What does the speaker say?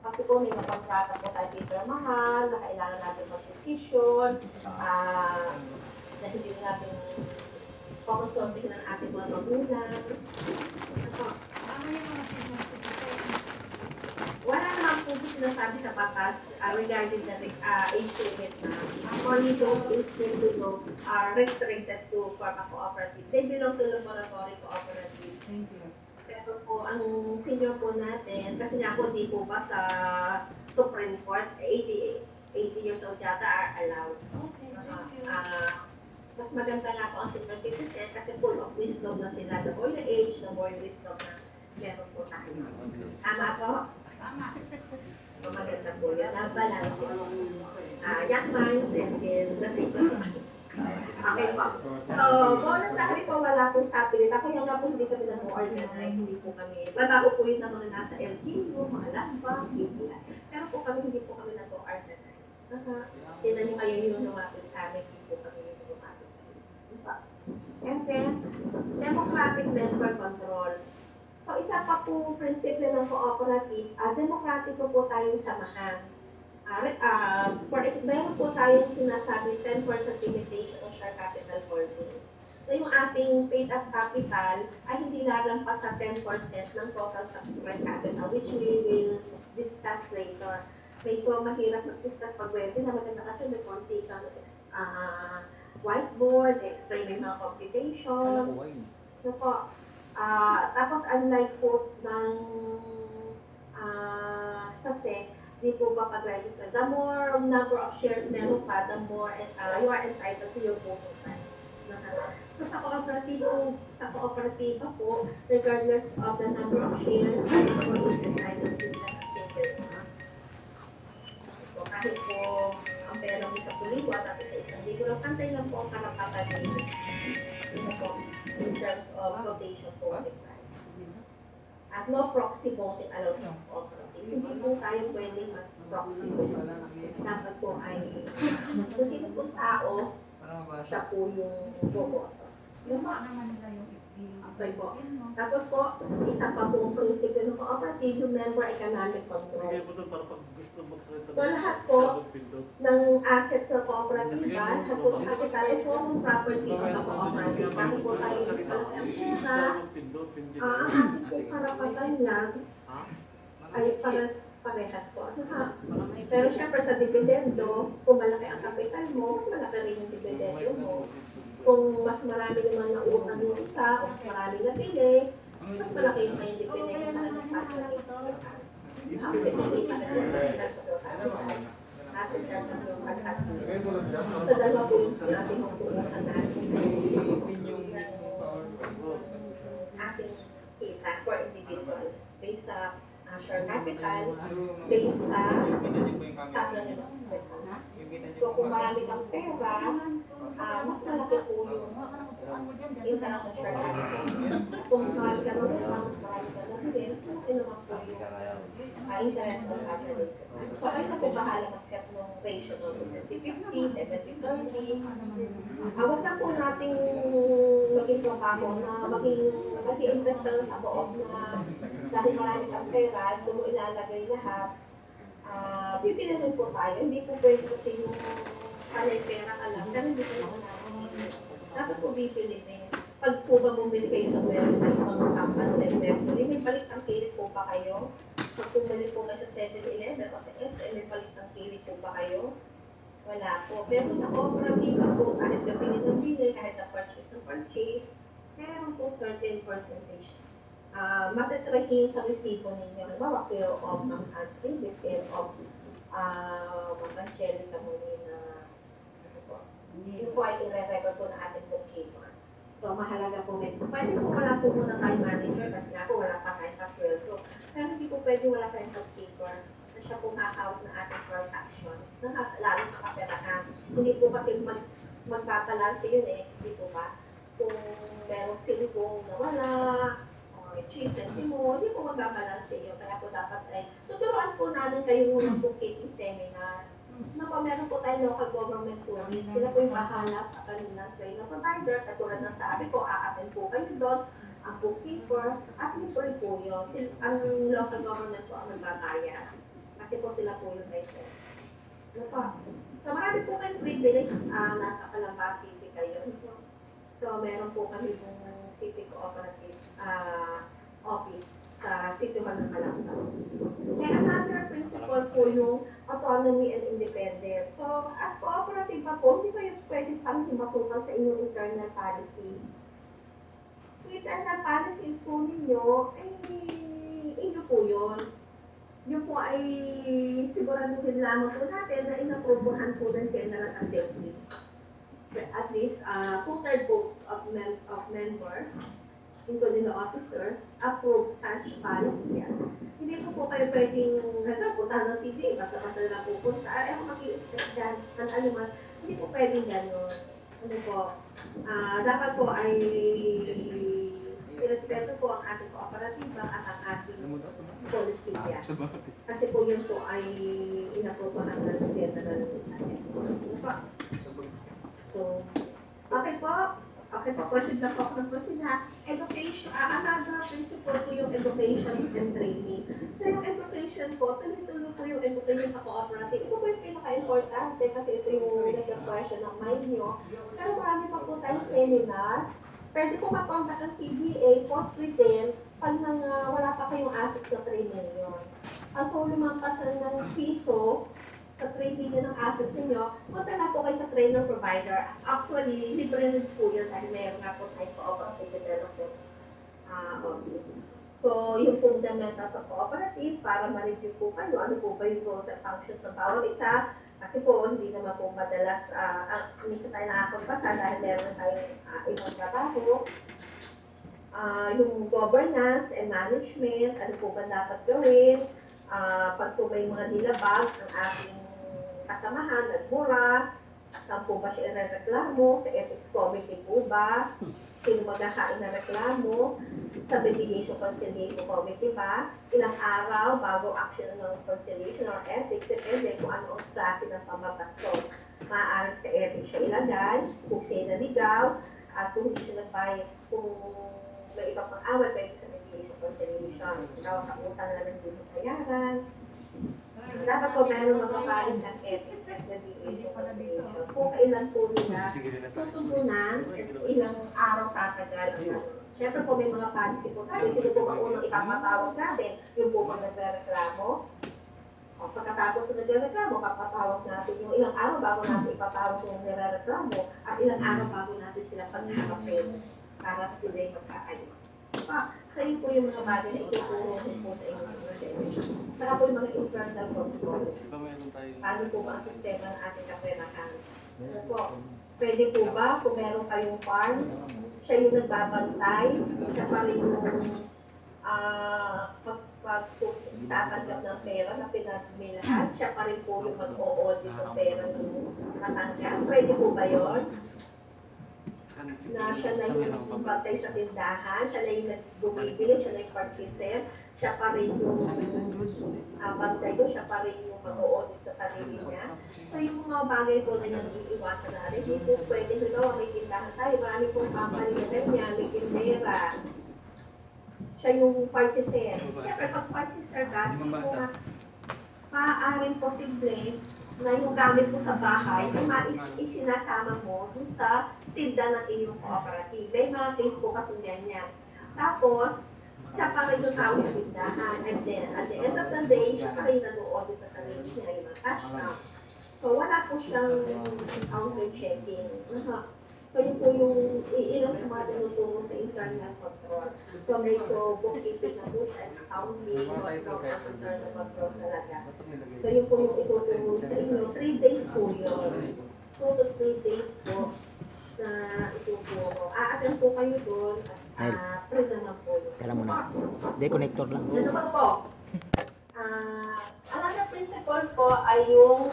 Kasi po may mga kontrata po tayo pipirmahan, na kailangan natin mag-decision, na hindi natin kukonsulting ng ating mga magulang. Wala naman po sinasabi sa batas regarding the age limit na only those age limit are restricted to pharma cooperative. They belong to laboratory cooperative. Thank you. Pero po, ang senior po natin, kasi nga po di po ba sa Supreme Court, 80 years old yata are allowed. Okay, thank you. Mas maganda nga po ang senior citizen kasi full of wisdom na sila. The more the age, the more wisdom na meron po tayo. Tama po? Tama. So, maganda po yun. Na-balance yung young minds and then the senior minds. Okay po. So, voluntary po wala pong sapilit. Kaya nga po hindi kami nag-organize, hindi po kami. Trabaho po yun ng mga nasa LGU, mga lambang, BPI. Pero po kami, hindi po kami nag-organize. Tinan nyo kayo yung lumapit sa amin, hindi po kami yung lumapit sa amin. And then, democratic member control. So, isa pa po prinsipyo ng cooperative, democratic po tayong samahan. Meron po tayong sinasabi 10% limitation on share capital holdings. So, yung ating paid-up capital ay hindi lalampas sa 10% ng total subscribed capital, which we will discuss later. Medyo mahirap mag-discuss pag webinar, maganda kasi may konti kang whiteboard, explain yung mga computation. So po, tapos unlike po ng sa SEC, di po ba pag-register? The more number of shares meron pa, the more you are entitled to your voting rights. So sa cooperative po, regardless of the number of shares, everyone is entitled to a single. So kahit po ang pera mo sa puliwa, tapos sa isang libo lang, pantay lang po ang karapatan po in terms of rotation voting rights. At no proxy voting allowed sa cooperative. Hindi po tayo pwedeng mag-proxy voting. Dapat po ay kung sino pong tao, siya po yung boboto. Yung naman nila yung okay po. Tapos po, isa pa pong prinsipyo ng cooperative, yung member economic control. So lahat po ng assets ng cooperative, lahat po ng capital ay form property ng cooperative. Bakit po tayo yung ang pera, ang ating po karapatan lang ay parehas po. Pero syempre sa dividendo, kung malaki ang capital mo, mas malaki rin yung dividendo mo. Kung mas marami naman na utang yung isa, o mas marami na pili, mas malaki yung kayong dividendo sa kanyang patronage. Kasi hindi pa na natin terms of yung pagkakita. So dalawa po yung ating magpunasan natin. Ating kita for individual based sa share capital, based sa patronage. So kung marami kang pera, mas malaki po yung interest sa share capital. Kung mas marami ka naman, mas marami ka naman din, mas malaki naman po yung interest sa patronage. So kayo na po bahala mag-set ng ratio ng 50-50, 70-30. Huwag na po nating maging trabaho na mag-i-invest ka lang sa buong na dahil marami kang pera, doon mo ilalagay lahat. Pipili rin po tayo. Hindi po pwede kasi yung kanay pera ka lang. Pero hindi ko naman namin. Dapat po bibili din. Pag po ba bumili kayo sa meron sa ibang company like Mercury, may palit ang kilit po ba kayo? Pag bumili po kayo sa 7-Eleven o sa SM, may palit ang kilit po ba kayo? Wala po. Pero sa cooperative po, kahit na bili ng bili, kahit na purchase ng purchase, meron po certain percentage. Matitrash nyo sa resibo ninyo. Halimbawa, care of ng country, this care of Angelica Molina. Yun po ay i-record po na ating bookkeeper. So, mahalaga po rin. Pwede po wala po muna tayo manager kasi nga po wala pa tayong pasweldo. Pero hindi po pwede wala tayong bookkeeper na siya po makakawag na ating transactions. Lalo sa kaperahan. Hindi po kasi magpapalansi yun eh. Hindi po ba? Kung merong silbong na wala, cheese and mo, hindi po magbabalanse yun. Kaya po dapat ay, tuturuan po namin kayo ng bookkeeping seminar. Meron po tayo local government unit. Sila po yung bahala sa kanilang training provider. Katulad na sabi ko, a-attend po kayo doon, ang bookkeeper, at libre po yun. Ang local government po ang nagbabayad. Kasi po sila po yung president. Ano po? So marami po kayong privilege, nasa Calamba City kayo. So meron po kami yung City Cooperative office sa City Hall ng Calamba. And another principle po yung autonomy and independence. So as cooperative pa po, hindi kayo pwede pang himasukan sa inyong internal policy. Yung internal policy po ninyo, ay inyo po yun. Yun po ay siguraduhin lamang po natin na inaprobohan po ng General Assembly. At least 2/3 votes of members, including the officers, approve such policy. Hindi po kayo pwedeng nagpunta ng CD, basta-basta na lang pupunta. Ay, ako mag-i-expect dyan, ano man. Hindi po pwedeng gano'n. Ano po, dapat po ay irespeto po ang ating kooperatiba at ang ating policy niya. Kasi po yun po ay inaprobahan ng General Assembly. So, okay po. Okay po, proceed na po ako ng proceed ha. Education, another principle po yung education and training. So yung education po, tuloy-tuloy po yung education sa cooperative. Ito po yung pinaka-importante kasi ito yung nag-question ng mind nyo. Pero marami pa po tayong seminar. Pwede po makontak ang CDA, post-retail, pag wala pa kayong assets na 3 million. Pag po lumampasan ng piso, sa 3 million ng assets ninyo, punta na po kayo sa trainer provider. Actually, libre rin po yun dahil mayroon nga po tayo cooperative development office. So, yung fundamentals of cooperatives, para ma-review po kayo, ano po ba yung roles and functions ng bawat isa. Kasi po, hindi naman po madalas, minsan tayo nakakapasa dahil meron tayong ibang trabaho. Yung governance and management, ano po ba dapat gawin, pag po may mga nilabag ang ating kasamahan, nagmura, saan po ba siya irereklamo, sa ethics committee po ba, sino magkakain na reklamo, sa mediation conciliation committee ba, ilang araw bago action ng conciliation or ethics, depende kung ano ang klase ng pamabastos. Maaaring sa ethics siya ilagay, kung siya naligaw, at kung hindi siya nagbayad, kung may iba pang away, pwede sa mediation conciliation. Ikaw sa utang na lang din bayaran. Dapat po meron mga paris at ethics at mediation conciliation. Kung kailan po nila tutugunan, ilang araw tatagal. Siyempre po may mga policy po tayo. Sino po ba unang ipapatawag natin? Yung po ba nagreklamo? O pagkatapos ng nagreklamo, papatawag natin yung ilang araw bago natin ipatawag yung nagreklamo at ilang araw bago natin sila pag-ipapin para po sila yung magkaayos. So yun po yung mga bagay na ituturo po sa inyo. Saka po yung mga internal control. Paano po ba ang sistema ng ating kaperahan? Ano po? Pwede po ba kung meron kayong farm, siya yung nagbabantay, siya pa rin yung tatanggap ng pera na pinagmilahan, siya pa rin po yung mag-o-audit ng pera ng natanggap. Pwede po ba yun? Na siya na yung bantay sa tindahan, siya na yung bumibili, siya na yung purchaser, siya pa rin yung bantay doon, siya pa rin yung mag-o-audit sa sarili niya. So yung mga bagay po na yung iiwasan na rin, hindi po pwede ko may tindahan tayo, marami pong company na ganyan, may tindera. Siya yung purchaser. Siyempre pag purchaser ka, hindi mo nga maaaring posible na yung gamit mo sa bahay ay isinasama mo dun sa tinda ng iyong cooperative. May mga case po kasi ganyan. Tapos, siya pa rin yung tao sa tindahan. And then, at the end of the day, siya pa rin nag-o-audit sa sarili niya yung mga cash out. So, wala po siyang counter checking. So, yun po yung ilang sa mga tinuturo sa internal control. So, medyo bookkeeping na po siya, accounting, internal control talaga. So, yun po yung ituturo sa inyo. 3 days po yun. 2 to 3 days po na ituturo. A-attend po kayo doon at print naman po yun. Kala mo na. Deconnector lang. Ano pa po? Another principle po ay yung